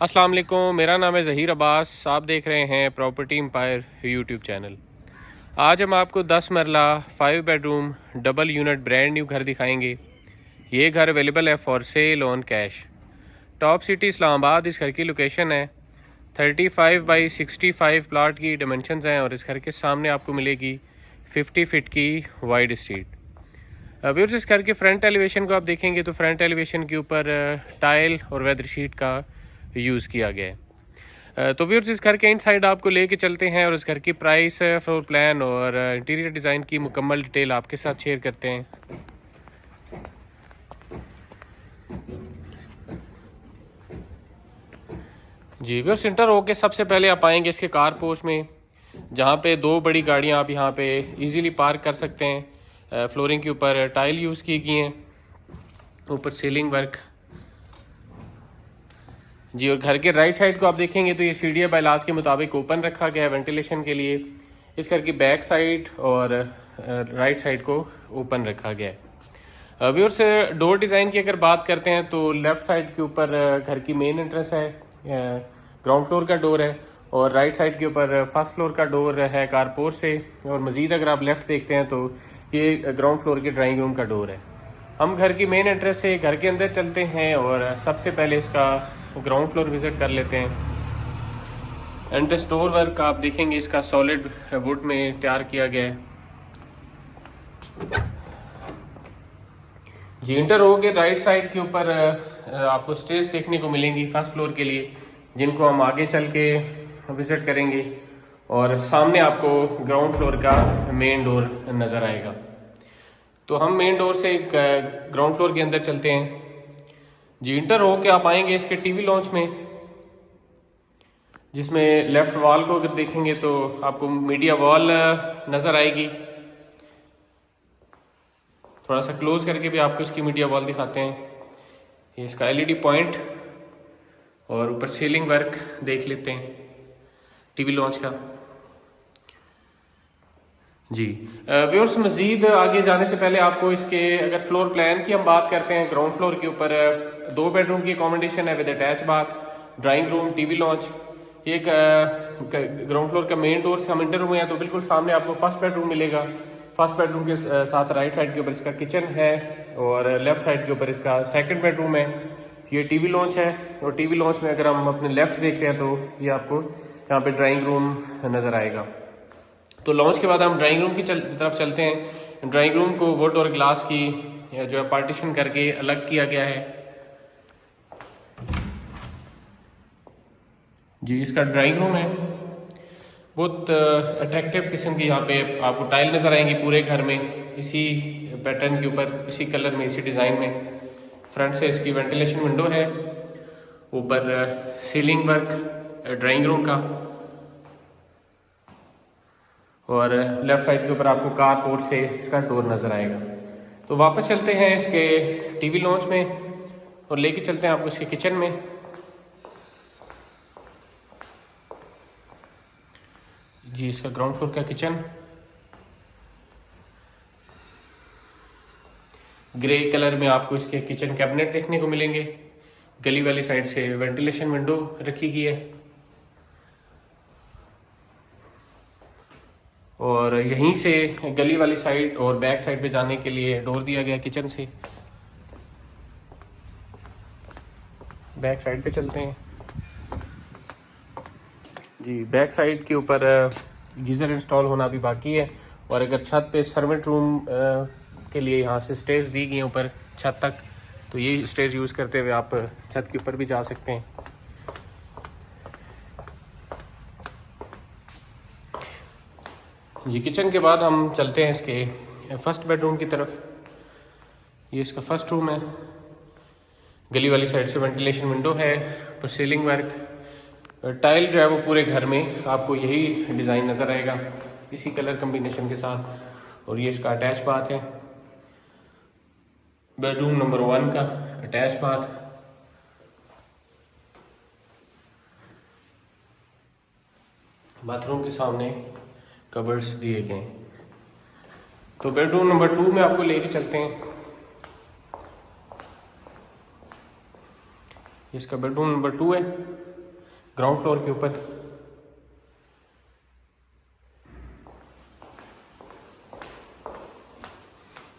अस्सलाम वालेकुम, मेरा नाम है ज़हीर अब्बास। आप देख रहे हैं प्रॉपर्टी एम्पायर यूट्यूब चैनल। आज हम आपको 10 मरला 5 bedroom double unit brand new घर दिखाएंगे। ये घर अवेलेबल है for sale on cash. Top city Islamabad इस घर की लोकेशन है। 35 बाई 65 प्लाट की डिमेंशंस हैं और इस घर के सामने आपको मिलेगी 50 फीट की वाइड स्ट्रीट। व्यूअर्स, इस घर के फ्रंट एलिवेशन को आप देखेंगे तो फ्रंट एलिवेशन के ऊपर टाइल और वेदर शीट का यूज़ किया गया है। तो व्यूअर्स, इस घर के इनसाइड आपको लेके चलते हैं और इस घर की प्राइस, फ्लोर प्लान और इंटीरियर डिज़ाइन की मुकम्मल डिटेल आपके साथ शेयर करते हैं। जी व्यूअर्स, इंटर होके सबसे पहले आप आएंगे इसके कार पोर्च में, जहाँ पे दो बड़ी गाड़ियाँ आप यहाँ पे इजीली पार्क कर सकते हैं। फ्लोरिंग के ऊपर टाइल यूज़ की गई हैं, ऊपर सीलिंग वर्क। जी, और घर के राइट साइड को आप देखेंगे तो ये सीढ़ियाँ बायलाज के मुताबिक ओपन रखा गया है वेंटिलेशन के लिए। इस घर की बैक साइड और राइट साइड को ओपन रखा गया है। व्यूअर्स, डोर डिज़ाइन की अगर बात करते हैं तो लेफ़्ट साइड के ऊपर घर की मेन एंट्रेंस है, ग्राउंड फ्लोर का डोर है, और राइट साइड के ऊपर फर्स्ट फ्लोर का डोर है कारपोर्ट से। और मज़ीद अगर आप लेफ़्ट देखते हैं तो ये ग्राउंड फ्लोर के ड्राइंग रूम का डोर है। हम घर की मेन एंट्रेंस से घर के अंदर चलते हैं और सबसे पहले इसका ग्राउंड फ्लोर विज़िट कर लेते हैं। एंट्रेंस डोर वर्क आप देखेंगे इसका सॉलिड वुड में तैयार किया गया है। जी, इंटर हो के राइट साइड के ऊपर आपको स्टेज देखने को मिलेंगी फर्स्ट फ्लोर के लिए, जिनको हम आगे चल के विज़िट करेंगे। और सामने आपको ग्राउंड फ्लोर का मेन डोर नज़र आएगा। तो हम मेन डोर से ग्राउंड फ्लोर के अंदर चलते हैं। जी, इंटर हो के आप आएंगे इसके टीवी लॉन्च में, जिसमें लेफ्ट वॉल को अगर देखेंगे तो आपको मीडिया वॉल नज़र आएगी। थोड़ा सा क्लोज करके भी आपको इसकी मीडिया वॉल दिखाते हैं। ये इसका एलईडी पॉइंट और ऊपर सीलिंग वर्क देख लेते हैं टीवी लॉन्च का। जी व्यूअर्स, मज़ीद आगे जाने से पहले आपको इसके अगर फ्लोर प्लान की हम बात करते हैं, ग्राउंड फ्लोर के ऊपर 2 बेडरूम की अकोमोडेशन है with attach bath, drawing room, TV launch. ये ग्राउंड फ्लोर का मेन डोर से हम इंटर हुए हैं तो बिल्कुल सामने आपको फर्स्ट बेडरूम मिलेगा। फर्स्ट बेडरूम के साथ राइट साइड के ऊपर इसका किचन है और लेफ्ट साइड के ऊपर इसका सेकंड बेडरूम है। ये टीवी लॉन्च है और टीवी लॉन्च में अगर हम अपने लेफ्ट देखते हैं तो ये आपको यहाँ पे ड्राइंग रूम नज़र आएगा। तो लॉन्च के बाद हम ड्राइंग रूम की तरफ चलते हैं। ड्राइंग रूम को वुड और ग्लास की जो है पार्टीशन करके अलग किया गया है। जी, इसका ड्राइंग रूम है। बहुत अट्रैक्टिव किस्म की यहाँ पे आपको टाइल नज़र आएंगी पूरे घर में, इसी पैटर्न के ऊपर, इसी कलर में, इसी डिज़ाइन में। फ्रंट से इसकी वेंटिलेशन विंडो है, ऊपर सीलिंग वर्क ड्राइंग रूम का, और लेफ्ट साइड के ऊपर आपको कार पोर्ट से इसका डोर नज़र आएगा। तो वापस चलते हैं इसके टीवी लॉन्च में और लेके चलते हैं आपको इसके किचन में। जी, इसका ग्राउंड फ्लोर का किचन ग्रे कलर में आपको इसके किचन कैबिनेट देखने को मिलेंगे। गली वाली साइड से वेंटिलेशन विंडो रखी गई है और यहीं से गली वाली साइड और बैक साइड पे जाने के लिए डोर दिया गया किचन से। बैक साइड पे चलते हैं। जी, बैक साइड के ऊपर गीज़र इंस्टॉल होना भी बाकी है, और अगर छत पे सर्वेंट रूम के लिए यहाँ से स्टेज दी गई हैं ऊपर छत तक, तो ये स्टेज यूज़ करते हुए आप छत के ऊपर भी जा सकते हैं। ये किचन के बाद हम चलते हैं इसके फर्स्ट बेडरूम की तरफ। ये इसका फर्स्ट रूम है। गली वाली साइड से वेंटिलेशन विंडो है, पर सीलिंग वर्क, टाइल जो है वो पूरे घर में आपको यही डिज़ाइन नज़र आएगा इसी कलर कम्बिनेशन के साथ। और ये इसका अटैच बाथ है, बेडरूम नंबर 1 का अटैच बाथ। बाथरूम के सामने कबर्ड्स दिए गए। तो बेडरूम नंबर 2 में आपको लेके चलते हैं। इसका बेडरूम नंबर 2 है, ग्राउंड फ्लोर के ऊपर।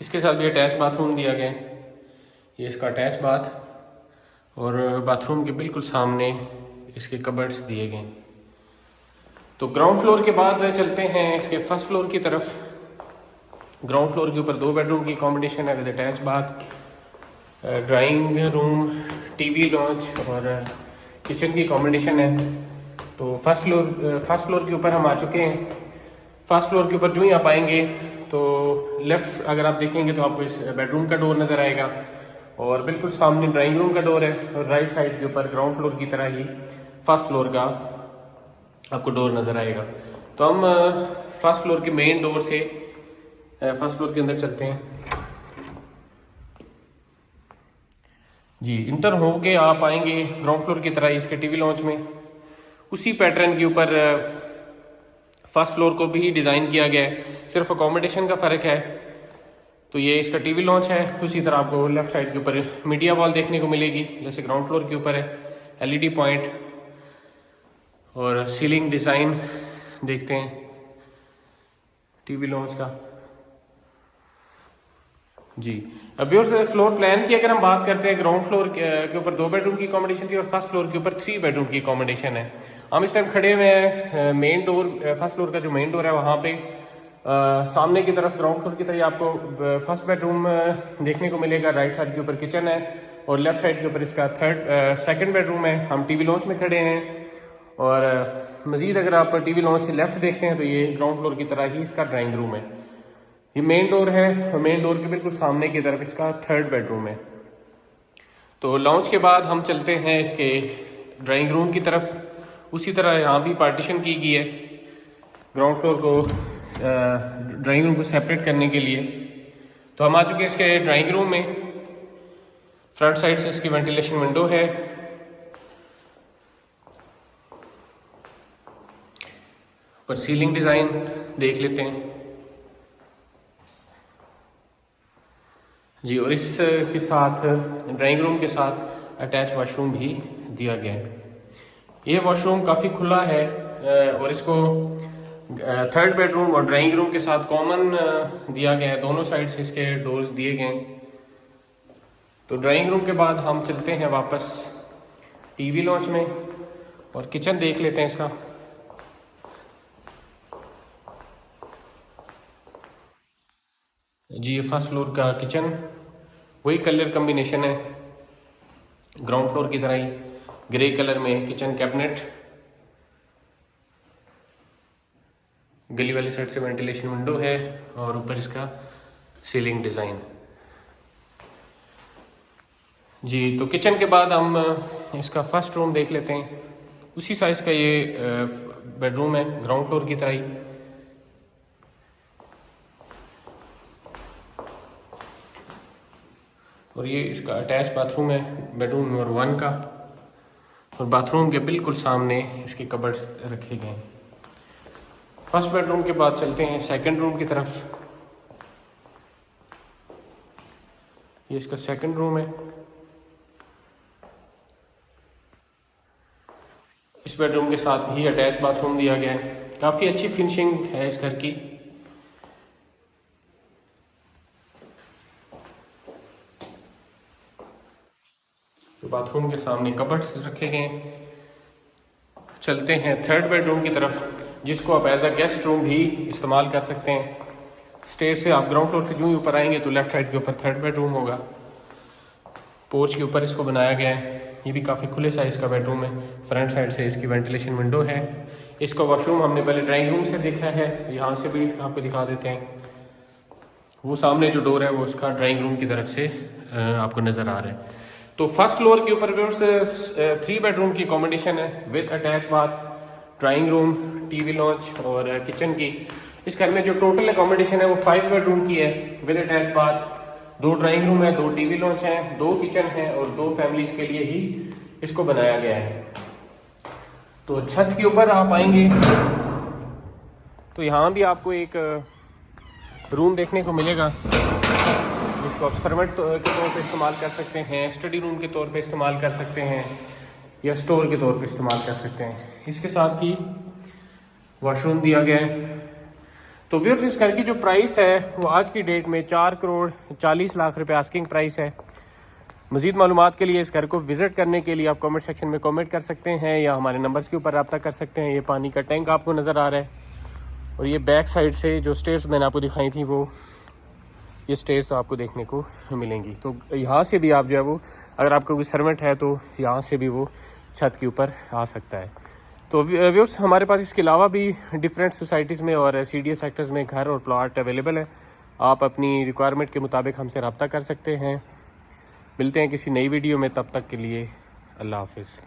इसके साथ भी अटैच बाथरूम दिया गया है। ये इसका अटैच बाथ, और बाथरूम के बिल्कुल सामने इसके कबर्ड्स दिए गए। तो ग्राउंड फ्लोर के बाद चलते हैं इसके फर्स्ट फ्लोर की तरफ। ग्राउंड फ्लोर के ऊपर 2 बेडरूम की कॉम्बिनेशन है with attach bath, drawing room, TV launch और किचन की कॉम्बिनेशन है। तो फर्स्ट फ्लोर के ऊपर हम आ चुके हैं। फर्स्ट फ्लोर के ऊपर जो ही आप आएंगे तो लेफ़्ट अगर आप देखेंगे तो आपको इस बेडरूम का डोर नज़र आएगा, और बिल्कुल सामने ड्राइंग रूम का डोर है, और राइट साइड के ऊपर ग्राउंड फ्लोर की तरह ही फर्स्ट फ्लोर का आपको डोर नज़र आएगा। तो हम फर्स्ट फ्लोर के मेन डोर से फर्स्ट फ्लोर के अंदर चलते हैं। जी, इंटर होके आप आएंगे ग्राउंड फ्लोर की तरह इसके टीवी लॉन्च में। उसी पैटर्न के ऊपर फर्स्ट फ्लोर को भी डिज़ाइन किया गया है, सिर्फ अकोमोडेशन का फ़र्क है। तो ये इसका टीवी लॉन्च है। उसी तरह आपको लेफ़्ट साइड के ऊपर मीडिया वॉल देखने को मिलेगी, जैसे ग्राउंड फ्लोर के ऊपर है। एलईडी पॉइंट और सीलिंग डिज़ाइन देखते हैं टीवी लॉन्च का। जी, अब व्यूअर्स फ्लोर प्लान की अगर हम बात करते हैं, ग्राउंड फ्लोर के ऊपर 2 बेडरूम की कॉम्बिनेशन थी और फर्स्ट फ्लोर के ऊपर 3 बेडरूम की कॉम्बिनेशन है। हम इस टाइम खड़े हुए हैं मेन डोर, फर्स्ट फ्लोर का जो मेन डोर है वहाँ पे। सामने की तरफ ग्राउंड फ्लोर की तरफ आपको फर्स्ट बेडरूम देखने को मिलेगा। राइट साइड के ऊपर किचन है, और लेफ्ट साइड के ऊपर इसका सेकंड बेडरूम है। हम टीवी लॉन्च में खड़े हैं, और मज़ीद अगर आप टीवी लॉन्च से लेफ्ट देखते हैं तो ये ग्राउंड फ्लोर की तरह ही इसका ड्राइंग रूम है। ये मेन डोर है, मेन डोर के बिल्कुल सामने की तरफ इसका थर्ड बेडरूम है। तो लॉन्च के बाद हम चलते हैं इसके ड्राइंग रूम की तरफ। उसी तरह यहाँ भी पार्टीशन की गई है ग्राउंड फ्लोर को ड्राइंग रूम को सेपरेट करने के लिए। तो हम आ चुके हैं इसके ड्राइंग रूम में। फ्रंट साइड से इसकी वेंटिलेशन विंडो है, पर सीलिंग डिज़ाइन देख लेते हैं जी। और इस के साथ ड्राइंग रूम के साथ अटैच वॉशरूम भी दिया गया है। ये वॉशरूम काफ़ी खुला है, और इसको थर्ड बेडरूम और ड्राइंग रूम के साथ कॉमन दिया गया है। दोनों साइड से इसके डोर्स दिए गए हैं। तो ड्राइंग रूम के बाद हम चलते हैं वापस टीवी लॉन्च में, और किचन देख लेते हैं इसका। जी, ये फर्स्ट फ्लोर का किचन, वही कलर कम्बिनेशन है ग्राउंड फ्लोर की तरह ही, ग्रे कलर में किचन कैबिनेट। गली वाली साइड से वेंटिलेशन विंडो है, और ऊपर इसका सीलिंग डिज़ाइन। जी, तो किचन के बाद हम इसका फर्स्ट रूम देख लेते हैं। उसी साइज़ का ये बेडरूम है ग्राउंड फ्लोर की तरह ही। और ये इसका अटैच बाथरूम है बेडरूम नंबर 1 का, और बाथरूम के बिल्कुल सामने इसके कबर्ड्स रखे गए हैं। फर्स्ट बेडरूम के बाद चलते हैं सेकंड रूम की तरफ। ये इसका सेकंड रूम है। इस बेडरूम के साथ भी अटैच बाथरूम दिया गया है। काफ़ी अच्छी फिनिशिंग है इस घर की। तो बाथरूम के सामने कबर्ड्स रखे गए हैं। चलते हैं थर्ड बेडरूम की तरफ, जिसको आप एज अ गेस्ट रूम भी इस्तेमाल कर सकते हैं। स्टेयर से आप ग्राउंड फ्लोर से जो ही ऊपर आएंगे तो लेफ्ट साइड के ऊपर थर्ड बेडरूम होगा। पोर्च के ऊपर इसको बनाया गया है। ये भी काफ़ी खुले साइज़ का बेडरूम है। फ्रंट साइड से इसकी वेंटिलेशन विंडो है। इसका वॉशरूम हमने पहले ड्राइंग रूम से देखा है, यहाँ से भी आपको दिखा देते हैं। वो सामने जो डोर है वो उसका ड्राइंग रूम की तरफ से आपको नज़र आ रहा है। तो फर्स्ट फ्लोर के ऊपर 3 बेडरूम की कॉम्बिनेशन है with attach bath, drawing room, TV launch और किचन की। इस घर में जो टोटल अकोमोडेशन है वो 5 बेडरूम की है with attach bath. 2 drawing room है, 2 टीवी लॉन्च हैं, 2 किचन है, और 2 फैमिलीज के लिए ही इसको बनाया गया है। तो छत के ऊपर आप आएंगे तो यहाँ भी आपको एक रूम देखने को मिलेगा, इसको आप सर्वेंट के तौर पे इस्तेमाल कर सकते हैं, स्टडी रूम के तौर पे इस्तेमाल कर सकते हैं, या स्टोर के तौर पे इस्तेमाल कर सकते हैं। इसके साथ ही वॉशरूम दिया गया है। तो व्यूअर्स, इस घर की जो प्राइस है वो आज की डेट में 4,40,00,000 रुपये आस्किंग प्राइस है। मज़ीद मालूमात के लिए इस घर को विज़िट करने के लिए आप कमेंट सेक्शन में कमेंट कर सकते हैं या हमारे नंबर्स के ऊपर रब्ता कर सकते हैं। ये पानी का टैंक आपको नज़र आ रहा है, और ये बैक साइड से जो स्टेयर्स मैंने आपको दिखाई थी वो ये स्टेयर्स आपको देखने को मिलेंगी। तो यहाँ से भी आप जो है वो, अगर आपका कोई सर्वेंट है तो यहाँ से भी वो छत के ऊपर आ सकता है। तो व्यूअर्स, हमारे पास इसके अलावा भी डिफरेंट सोसाइटीज़ में और CDA सेक्टर्स में घर और प्लॉट अवेलेबल है। आप अपनी रिक्वायरमेंट के मुताबिक हमसे रब्ता कर सकते हैं। मिलते हैं किसी नई वीडियो में, तब तक के लिए अल्लाह हाफिज़।